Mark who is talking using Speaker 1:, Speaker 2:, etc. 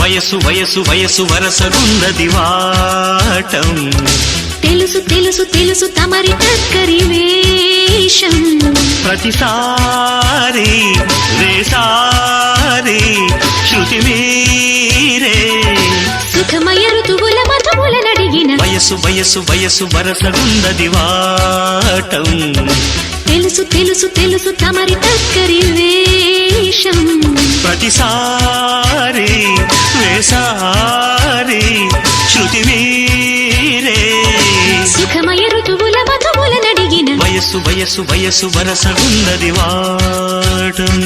Speaker 1: వయసు వయసు వయసు వరసగున్నది వాటం
Speaker 2: తెలుసు తెలుసు తెలుసు తమరి టక్కరి వేషం
Speaker 1: ప్రతిసారి వేసారి శృతి మీరే
Speaker 2: సుఖమయ ఋతువుల మధువుల నడిగిన
Speaker 1: వయసు వయసు వయసు వరసగున్నది వాటం
Speaker 2: తెలుసు తెలుసు తెలుసు తమరి టక్కరి వేషం
Speaker 1: ప్రతిసారి వేసారి శృతి మీరే
Speaker 2: సుఖమయ ఋతువుల మధువుల నడిగిన
Speaker 1: వయసు వయసు వయసు వరసగున్నది వాటం